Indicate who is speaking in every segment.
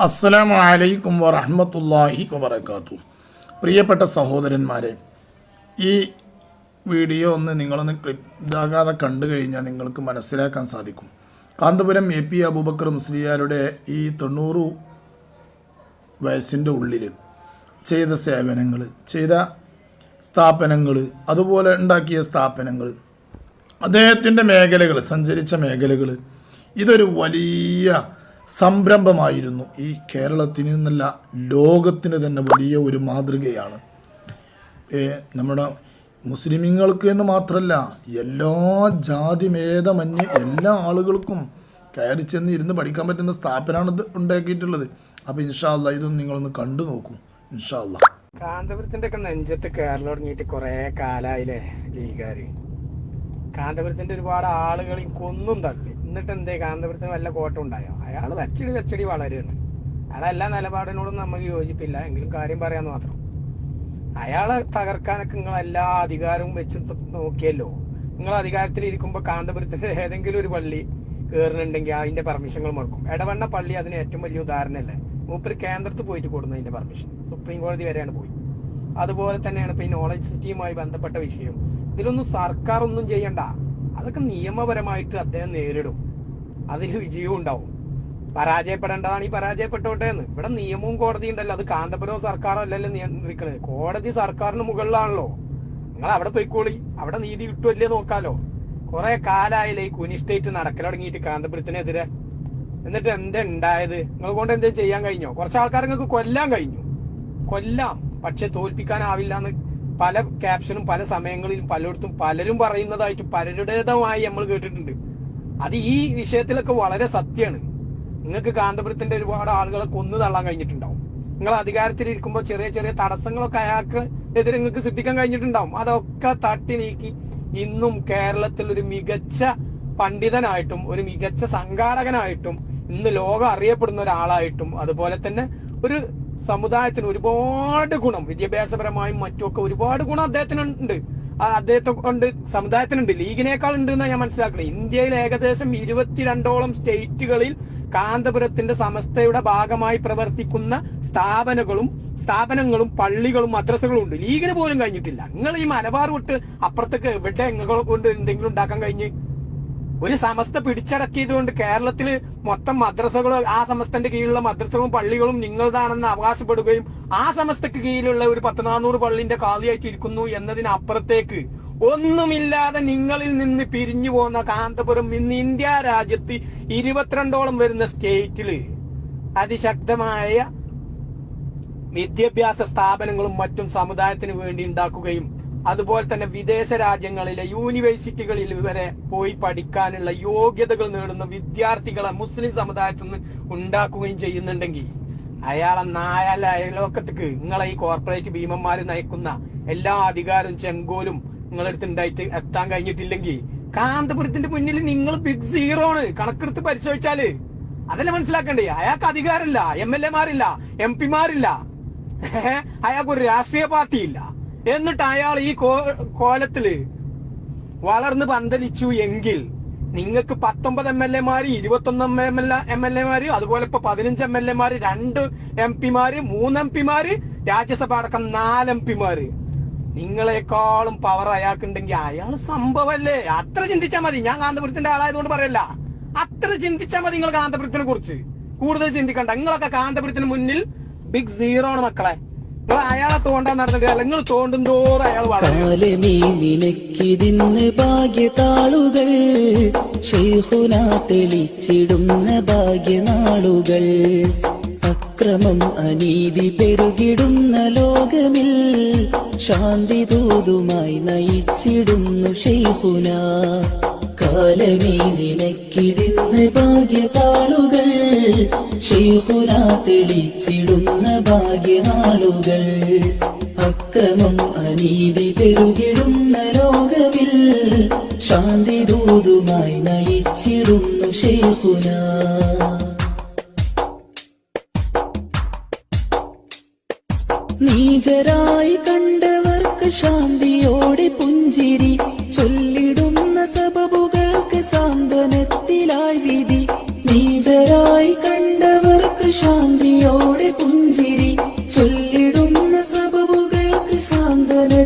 Speaker 1: അസ്സലാമു അലൈക്കും വറഹ്മത്തുള്ളാഹി വബറകാതുഹു. പ്രിയപ്പെട്ട സഹോദരന്മാരെ, ഈ വീഡിയോ നിങ്ങളൊന്ന് ഇതാകാതെ കണ്ടു കഴിഞ്ഞാൽ നിങ്ങൾക്ക് മനസ്സിലാക്കാൻ സാധിക്കും. കാന്തപുരം AP അബൂബക്കർ മുസ്ലിയാരുടെ ഈ 90 വയസ്സിൻ്റെ ഉള്ളിൽ ചെയ്ത സേവനങ്ങൾ, ചെയ്ത സ്ഥാപനങ്ങൾ, അതുപോലെ ഉണ്ടാക്കിയ സ്ഥാപനങ്ങൾ, അദ്ദേഹത്തിൻ്റെ മേഖലകൾ, സഞ്ചരിച്ച മേഖലകൾ, ഇതൊരു വലിയ സംരംഭമായിരുന്നു. ഈ കേരളത്തിന് എന്നല്ല, ലോകത്തിന് തന്നെ വലിയ ഒരു മാതൃകയാണ്. നമ്മുടെ മുസ്ലിമീങ്ങൾക്ക് എന്ന് മാത്രമല്ല, എല്ലാ ജാതിഭേദമന്യേ എല്ലാ ആളുകൾക്കും കയറി ചെന്ന് ഇരുന്ന് പഠിക്കാൻ പറ്റുന്ന സ്ഥാപനമാണ് ഇത് ഉണ്ടാക്കിയിട്ടുള്ളത്. അപ്പോൾ ഇൻഷാ അല്ലാഹ് ഇതൊന്നും നിങ്ങളൊന്ന് കണ്ടു നോക്കൂ. ഇൻഷാ അല്ലാഹ്
Speaker 2: കാന്തപുരത്തിന്റെ ഒക്കെ നെഞ്ചത്ത് കയറൽ തുടങ്ങിയിട്ട് കുറെ കാലായില്ലേ ലീഗാര്. കാന്തപുരത്തിന്റെ ഒരുപാട് ആളുകളെയും കൊന്നും തള്ളി. എന്നിട്ട് എന്തേ കാന്തപുരത്തിന് വല്ല കോട്ടം ഉണ്ടായോ? അയാൾ വെച്ചടി വളരുകയാണ്. അയാളെ എല്ലാ നിലപാടിനോടും നമുക്ക് യോജിപ്പില്ല, എങ്കിലും കാര്യം പറയാന്ന് മാത്രം. അയാളെ തകർക്കാനൊക്കെ നിങ്ങൾ എല്ലാ അധികാരവും വെച്ച് നോക്കിയല്ലോ. നിങ്ങൾ അധികാരത്തിൽ ഇരിക്കുമ്പോൾ കാന്തപുരത്തിന്റെ ഏതെങ്കിലും ഒരു പള്ളി കയറുന്നുണ്ടെങ്കിൽ അതിന്റെ പെർമിഷനുകൾ മുടക്കും. എടവണ്ണ പള്ളി അതിന് ഏറ്റവും വലിയ ഉദാഹരണമല്ലേ. മൂപ്പര് കേന്ദ്രത്തിൽ പോയിട്ട് കൊടുക്കുന്നതിന്റെ പെർമിഷൻ സുപ്രീം കോടതി വരെയാണ് പോയി. അതുപോലെ തന്നെയാണ് ഇപ്പൊ ഈ നോളജ് സിറ്റിയുമായി ബന്ധപ്പെട്ട വിഷയം. ഇതിലൊന്നും സർക്കാർ ഒന്നും ചെയ്യണ്ട, അതൊക്കെ നിയമപരമായിട്ട് അദ്ദേഹം നേരിടും, അതിൽ വിജയവും ഉണ്ടാവും. പരാജയപ്പെടേണ്ടതാണ് ഈ പരാജയപ്പെട്ടോട്ടെ എന്ന്. ഇവിടെ നിയമവും കോടതി ഉണ്ടല്ലോ. അത് കാന്തപുരവും സർക്കാരും അല്ലല്ലോ നിയന്ത്രിക്കുന്നത്. കോടതി സർക്കാരിന് മുകളിലാണല്ലോ. നിങ്ങൾ അവിടെ പോയിക്കോളി, അവിടെ നീതി കിട്ടുമല്ലേ നോക്കാലോ. കുറെ കാലായില്ലേ ഈ കുനി സ്റ്റേറ്റ് നടക്കൽ തുടങ്ങിയിട്ട് കാന്തപുരത്തിനെതിരെ. എന്നിട്ട് എന്താ ഉണ്ടായത്? നിങ്ങൾ കൊണ്ട് എന്തെങ്കിലും ചെയ്യാൻ കഴിഞ്ഞോ? കുറച്ച് ആൾക്കാർ നിങ്ങൾക്ക് കൊല്ലാൻ കഴിഞ്ഞു, കൊല്ലാം, പക്ഷെ തോൽപ്പിക്കാനാവില്ല എന്ന് പല ക്യാപ്ഷനും പല സമയങ്ങളിലും പലയിടത്തും പലരും പറയുന്നതായിട്ട് പലരുടേതുമായി നമ്മൾ കേട്ടിട്ടുണ്ട്. അത് ഈ വിഷയത്തിലൊക്കെ വളരെ സത്യമാണ്. നിങ്ങൾക്ക് കാന്തപുരത്തിന്റെ ഒരുപാട് ആളുകളെ കൊന്നു തള്ളാൻ കഴിഞ്ഞിട്ടുണ്ടാവും. നിങ്ങൾ അധികാരത്തിലിരിക്കുമ്പോൾ ചെറിയ ചെറിയ തടസ്സങ്ങളൊക്കെ അയാൾക്ക് എതിരെ നിങ്ങൾക്ക് സൃഷ്ടിക്കാൻ കഴിഞ്ഞിട്ടുണ്ടാവും. അതൊക്കെ തട്ടി നീക്കി ഇന്നും കേരളത്തിൽ ഒരു മികച്ച പണ്ഡിതനായിട്ടും ഒരു മികച്ച സംഘാടകനായിട്ടും ഇന്ന് ലോകം അറിയപ്പെടുന്ന ഒരാളായിട്ടും അതുപോലെ തന്നെ ഒരു സമുദായത്തിന് ഒരുപാട് ഗുണം, വിദ്യാഭ്യാസപരമായും മറ്റുമൊക്കെ ഒരുപാട് ഗുണം അദ്ദേഹത്തിനുണ്ട്. അദ്ദേഹത്തെ കൊണ്ട് സമുദായത്തിനുണ്ട്, ലീഗിനേക്കാൾ ഉണ്ട് എന്നാണ് ഞാൻ മനസ്സിലാക്കുന്നത്. ഇന്ത്യയിൽ ഏകദേശം 22ഓളം സ്റ്റേറ്റുകളിൽ കാന്തപുരത്തിന്റെ സമസ്തയുടെ ഭാഗമായി പ്രവർത്തിക്കുന്ന സ്ഥാപനങ്ങളും പള്ളികളും മദ്രസകളും ഉണ്ട്. ലീഗിന് പോലും കഴിഞ്ഞിട്ടില്ല. നിങ്ങൾ ഈ മലബാർ വിട്ട് അപ്പുറത്തേക്ക് എവിടെ നിങ്ങൾ കൊണ്ട് എന്തെങ്കിലും ഉണ്ടാക്കാൻ കഴിഞ്ഞ്? ഒരു സമസ്ത പിടിച്ചടക്കിയത് കൊണ്ട് കേരളത്തിൽ മൊത്തം മദ്രസകളും ആ സമസ്തന്റെ കീഴിലുള്ള മദ്രസകളും പള്ളികളും നിങ്ങളതാണെന്ന് അവകാശപ്പെടുകയും ആ സമസ്തക്ക് കീഴിലുള്ള ഒരു 100-400 പള്ളിന്റെ കാലിയായിട്ട് ഇരിക്കുന്നു എന്നതിനപ്പുറത്തേക്ക് ഒന്നുമില്ലാതെ നിങ്ങളിൽ നിന്ന് പിരിഞ്ഞു പോകുന്ന കാന്തപുരം ഇന്ന് ഇന്ത്യ രാജ്യത്ത് 22ഓളം വരുന്ന സ്റ്റേറ്റില് അതിശക്തമായ വിദ്യാഭ്യാസ സ്ഥാപനങ്ങളും മറ്റും സമുദായത്തിന് വേണ്ടി ഉണ്ടാക്കുകയും അതുപോലെ തന്നെ വിദേശ രാജ്യങ്ങളിലെ യൂണിവേഴ്സിറ്റികളിൽ വരെ പോയി പഠിക്കാനുള്ള യോഗ്യതകൾ നേടുന്ന വിദ്യാർത്ഥികളെ മുസ്ലിം സമുദായത്തിൽ നിന്ന് ഉണ്ടാക്കുകയും ചെയ്യുന്നുണ്ടെങ്കിൽ അയാളെ അയലോക്കത്തേക്ക് നിങ്ങളെ ഈ കോർപ്പറേറ്റ് ഭീമന്മാര് നയിക്കുന്ന എല്ലാ അധികാരവും ചെങ്കോലും നിങ്ങളെടുത്ത് ഉണ്ടായിട്ട് എത്താൻ കഴിഞ്ഞിട്ടില്ലെങ്കിൽ കാന്തപുരത്തിന്റെ മുന്നിൽ നിങ്ങൾ ബിഗ് സീറോ ആണ്. കണക്കെടുത്ത് പരിശോധിച്ചാല് അതല്ലേ മനസ്സിലാക്കണ്ടേ. അയാൾക്ക് അധികാരമില്ല, MLA മാരില്ല, MP മാരില്ല, അയാൾക്കൊരു രാഷ്ട്രീയ പാർട്ടിയില്ല. എന്നിട്ട് അയാൾ ഈ കോലത്തില് വളർന്ന് പന്തലിച്ചു എങ്കിൽ നിങ്ങൾക്ക് 19 MLA മാര്, 21 MLA മാര്, അതുപോലെ ഇപ്പൊ 15 MLA മാര്, 2 MP മാര്, 3 MP മാര്, രാജ്യസഭ അടക്കം 4 MP മാര്. നിങ്ങളെക്കാളും പവർ അയാൾക്കുണ്ടെങ്കിൽ അയാൾ സംഭവല്ലേ. അത്ര ചിന്തിച്ചാൽ മതി. ഞാൻ കാന്തപുരത്തിന്റെ ആളായതുകൊണ്ട് പറയല്ല, അത്ര ചിന്തിച്ചാൽ മതി. നിങ്ങൾ കാന്തപുരത്തിനെ കുറിച്ച് കൂടുതൽ ചിന്തിക്കണ്ട. നിങ്ങളൊക്കെ കാന്തപുരത്തിന് മുന്നിൽ ബിഗ് സീറോ ആണ് മക്കളെ. അയാളെ തോണ്ടാൻ നടന്നിട്ട് നിങ്ങൾ തോണ്ടും തോറും അയാൾ
Speaker 3: കാലമേ നിനക്കിതിന്ന് ഭാഗ്യതാളുകൾ, ശൈഖുന തെളിച്ചിടുന്ന ഭാഗ്യനാളുകൾ. അക്രമം അനീതി പെരുകിടുന്ന ലോകമിൽ ശാന്തി ദൂതുമായി നയിച്ചിടുന്നു ശൈഖുന. കാലമേ നിനക്കിതിന്ന് ഭാഗ്യതാളുകൾ, ശൈഖുന തെളിച്ചിടുന്ന ഭാഗ്യനാളുകൾ. അക്രമം അനീതി പെരുകിടുന്ന ലോകമിൽ ശാന്തി ദൂതുമായി നയിച്ചിടുന്നു ശൈഖുന. നീചരായി കണ്ടവർക്ക് ശാന്തിയോടെ പുഞ്ചിരി ചൊല്ലിടുന്ന സബബുകൾക്ക് സാന്ത്വനത്തിലായി വിധി. നീചരായി കണ്ടവർക്ക് ശാന്തി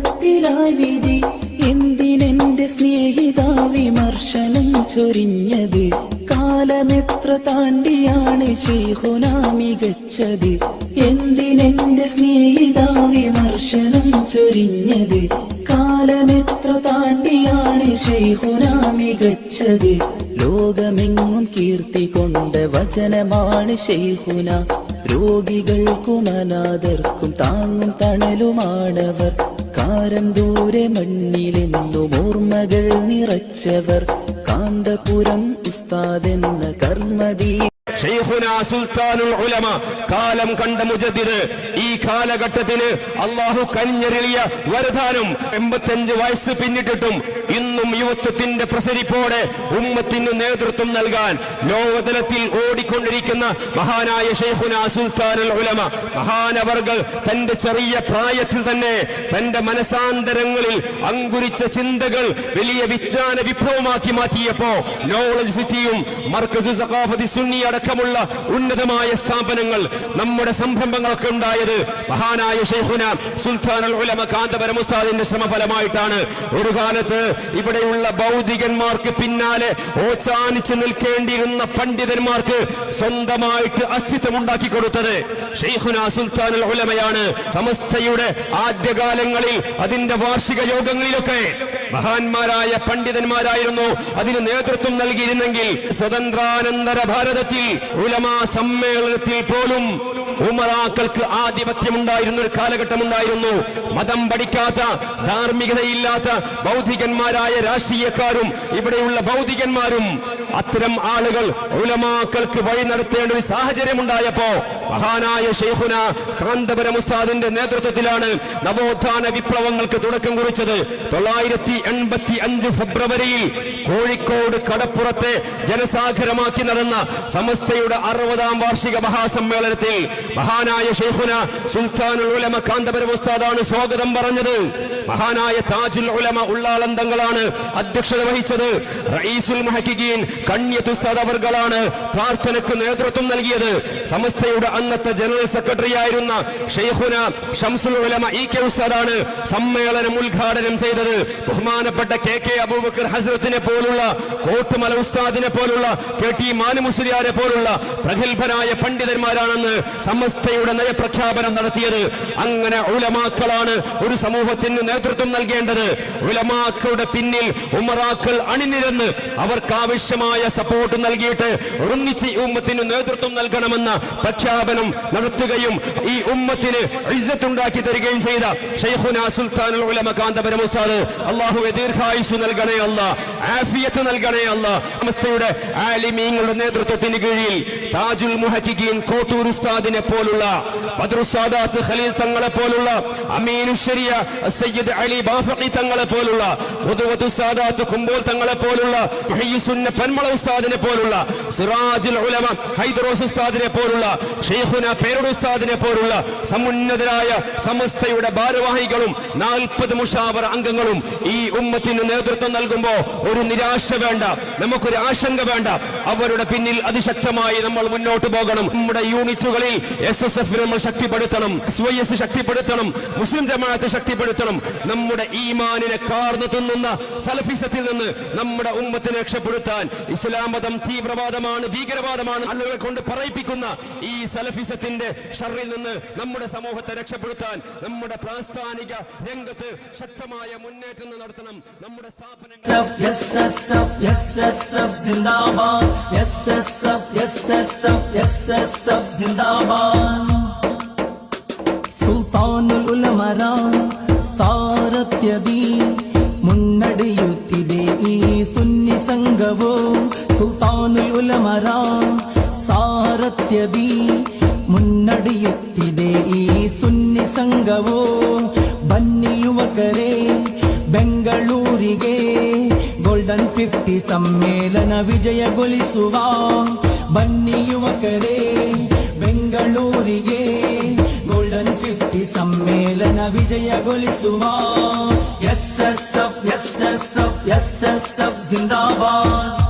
Speaker 3: ചൊരിഞ്ഞത്. കാലമെത്ര താണ്ടിയാണ് ശൈഖുന മികച്ചത്. എന്തിനെന്റെ സ്നേഹിതാ വിമർശനം ചൊരിഞ്ഞത്. കാലമെത്ര താണ്ടിയാണ് ശൈഖുന മികച്ചത്. ലോകമെങ്ങും കീർത്തി കൊണ്ട വചനമാണ് ശൈഖുന. രോഗികൾക്കും അനാഥർക്കും താങ്ങും തണലുമാണവർ. കാരം ദൂരെ മണ്ണിലെന്നും ഓർമ്മകൾ നിറച്ചവർ. കാന്തപുരം ഉസ്താദെന്ന കർമ്മദീ
Speaker 4: ശൈഖുന സുൽത്താനുൽ ഉലമ, കാലം കണ്ട മുജദ്ദിദ്. ഈ കാലഘട്ടത്തിന് അള്ളാഹു കനിഞ്ഞരുളിയ വരദാനം. 85 വയസ്സ് പിന്നിട്ടിട്ടും ഇന്നും യുവത്വത്തിന്റെ പ്രസരിപ്പോടെ ഉമ്മത്തിന് നേതൃത്വം നൽകാൻ ലോകതലത്തിൽ ഓടിക്കൊണ്ടിരിക്കുന്ന മഹാനായ ശൈഖുന സുൽത്താനുൽ ഉലമ മഹാനവർകൾ തന്റെ ചെറിയ പ്രായത്തിൽ തന്നെ തന്റെ മനസാന്തരങ്ങളിൽ അങ്കുരിച്ച ചിന്തകൾ വലിയ വിജ്ഞാന വിപ്ലവമാക്കി മാറ്റിയപ്പോ നോളജ് സിറ്റിയും മർക്കസു സഖാഫത്തി സുന്നി അടക്കമുള്ള ഉന്നതമായ സ്ഥാപനങ്ങൾ, നമ്മുടെ സംരംഭങ്ങളൊക്കെ ഉണ്ടായത് മഹാനായ ശൈഖുന സുൽത്താനുൽ ഉലമ കാന്തപുരം ഉസ്താദിന്റെ ശ്രമഫലമായിട്ടാണ്. ഒരു കാലത്ത് ഇവിടെയുള്ള ഭൗതികന്മാർക്ക് പിന്നാലെ ഓച്ചാനിച്ച് നിൽക്കേണ്ടിയിരുന്ന പണ്ഡിതന്മാർക്ക് സ്വന്തമായിട്ട് അസ്തിത്വം ഉണ്ടാക്കി കൊടുത്തത് ശൈഖുന സുൽത്താനുൽ ഉലമയാണ്. സമസ്തയുടെ ആദ്യകാലങ്ങളിൽ അതിന്റെ വാർഷിക യോഗങ്ങളിലൊക്കെ മഹാന്മാരായ പണ്ഡിതന്മാരായിരുന്നു അതിന് നേതൃത്വം നൽകിയിരുന്നെങ്കിൽ സ്വതന്ത്രാനന്തര ഭാരതത്തിൽ ഉലമാ സമ്മേളനത്തിൽ പോലും ഉമറാക്കൾക്ക് ആധിപത്യമുണ്ടായിരുന്ന ഒരു കാലഘട്ടം ഉണ്ടായിരുന്നു. മതം പഠിക്കാത്ത, ധാർമ്മികതയില്ലാത്ത ഭൗതികന്മാരായ രാഷ്ട്രീയക്കാരും ഇവിടെയുള്ള ഭൗതികന്മാരും അത്തരം ആളുകൾ ഉലമാക്കൾക്ക് വഴി നടത്തേണ്ട ഒരു സാഹചര്യം ഉണ്ടായപ്പോ മഹാനായ ശൈഖുന കാന്തപുരം ഉസ്താദിന്റെ നേതൃത്വത്തിലാണ് നവോത്ഥാന വിപ്ലവങ്ങൾക്ക് തുടക്കം കുറിച്ചത്. 985 ഫെബ്രുവരിയിൽ കോഴിക്കോട് കടപ്പുറത്തെ ജനസാഗരമാക്കി നടന്ന സമസ്തയുടെ 60ാം വാർഷിക മഹാസമ്മേളനത്തിൽ മഹാനായ ശൈഖുന സുൽത്താനുൽ ഉലമ കാന്തപുരം ഉസ്താദാണ് സ്വാഗതം പറഞ്ഞത്. മഹാനായ താജുൽ ഉലമ ഉള്ളാളന്തങ്ങളാണ് അധ്യക്ഷത വഹിച്ചത്. റഈസുൽ മുഹഖിഖീൻ കണ്യത്ത് ഉസ്താദ് അവർകളാണ് പ്രാർത്ഥനയ്ക്ക് നേതൃത്വം നൽകിയത്. സമസ്തയുടെ അന്നത്തെ ജനറൽ സെക്രട്ടറി ആയിരുന്ന ശൈഖുന ശംസുൽ ഉലമ ഇ.കെ. ഉസ്താദാണ് സമ്മേളനം ഉദ്ഘാടനം ചെയ്തത്. ബഹുമാനപ്പെട്ട കെ അബൂബക്കർ ഹസ്രത്തിനെ പോലുള്ള, കോട്ടുമല ഉസ്താദിനെ പോലുള്ള, കെ.ടി. മാനുമുസ്ലിയാരെ പോലുള്ള പ്രഗത്ഭരായ പണ്ഡിതന്മാരാണെന്ന് സമസ്തയുടെ നയപ്രഖ്യാപനം നടത്തിയത്. അങ്ങനെ ഉലമാക്കളാണ് ഒരു സമൂഹത്തിന് നേതൃത്വം നൽകേണ്ടത്. ഉലമാക്കളുടെ പിന്നിൽ ഉമറാക്കൾ അണിനിരന്ന് അവർക്ക് ആവശ്യമായ സപ്പോർട്ട് നൽകിയിട്ട് ഒന്നിച്ച് ഈ ഉമ്മത്തിന് നേതൃത്വം നൽകണമെന്ന പ്രഖ്യാപനം നടത്തുകയും ഈ ഉമ്മത്തിന് ഇസ്സത്തുണ്ടാക്കി തരികയും ചെയ്ത ശൈഖുന സുൽത്താനുൽ ഉലമ കാന്തപുരം ഉസ്താദ് അല്ലാഹുവേ ദീർഘായുസ്സ് നൽകണേ അല്ലാഹ്, ആഫിയത്ത് നൽകണേ അല്ലാഹ്. സമസ്തയുടെ ആലിമീങ്ങളുടെ നേതൃത്വത്തിന് കീഴിൽ താജുൽ മുഹഖിഖീൻ കോട്ടൂർ ഉസ്താദിനെ പോലുള്ള, ബദ്റുസ്സാദാത്ത് ഖലീൽ തങ്ങളെ പോലുള്ള, അമീനുശ്ശരിയ സയ്യിദ് അലി ബാഫഖി തങ്ങളെ പോലുള്ള, ഖുദ്വത്തുസ് സാദാത്ത് കുമ്പോൾ തങ്ങളെ പോലുള്ള, മുഹയ്യിസുന്ന പന്മള ഉസ്താദിനെ പോലുള്ള, സിറാജുൽ ഉലമ ഹൈദറോസ് ഉസ്താദിനെ പോലുള്ള, ശൈഖുന പേരുടെ ഉസ്താദിനെ പോലുള്ള സമുന്നതരായ സമസ്തയുടെ ഭാരവാഹികളും 40 മുഷാവറ അംഗങ്ങളും ഈ ഉമ്മത്തിന് നേതൃത്വം നൽകുമ്പോൾ ഒരു നിരാശ വേണ്ട, നമുക്കൊരു ആശങ്ക വേണ്ട. അവരുടെ പിന്നിൽ അതിശക്തമായി നമ്മൾ മുന്നോട്ട് പോകണം. നമ്മുടെ യൂണിറ്റുകളിൽ SSF നമ്മൾ ശക്തിപ്പെടുത്തണം, SYS ശക്തിപ്പെടുത്തണം, മുസ്ലിം ജമാഅത്ത് ശക്തിപ്പെടുത്തണം. നമ്മുടെ ഈമാനിനെ കാർന്നു തിന്നുന്ന സലഫിസത്തിൽ നിന്ന് നമ്മുടെ ഉമ്മത്തിനെ രക്ഷപ്പെടുത്താൻ, ഇസ്ലാം മതം തീവ്രവാദമാണ്, ഭീകരവാദമാണ് ആളുകളെ കൊണ്ട് പറയിപ്പിക്കുന്ന ഈ സലഫിസത്തിന്റെ ഷർറിൽ നിന്ന് നമ്മുടെ സമൂഹത്തെ രക്ഷപ്പെടുത്താൻ നമ്മുടെ പ്രാസ്ഥാനിക രംഗത്ത് ശക്തമായ മുന്നേറ്റം നടത്തണം. നമ്മുടെ സ്ഥാപനങ്ങൾ
Speaker 3: സുൽത്താനുൽ ഉലമ സാരഥ്യദീ മുന്നടിയുത്തിದೆ ഈ സുന്നി സംഘവോ. സുൽത്താനുൽ ഉലമ സാരഥ്യദീ ಮುನ್ನಡೆಯುತ್ತಿದೆ ಈ ಸುನ್ನಿ ಸಂಘವು. ಬನ್ನಿ ಯುವಕರೇ ಬೆಂಗಳೂರಿಗೆ ಗೋಲ್ಡನ್ 50 ಸಮ್ಮೇಳನ ವಿಜಯಗೊಳಿಸುವ. ಬನ್ನಿ ಯುವಕರೇ ಬೆಂಗಳೂರಿಗೆ ಗೋಲ್ಡನ್ 50 ಸಮ್ಮೇಳನ ವಿಜಯಗೊಳಿಸುವ. SSF SSF SSF ಜಿಂದಾಬಾದ್.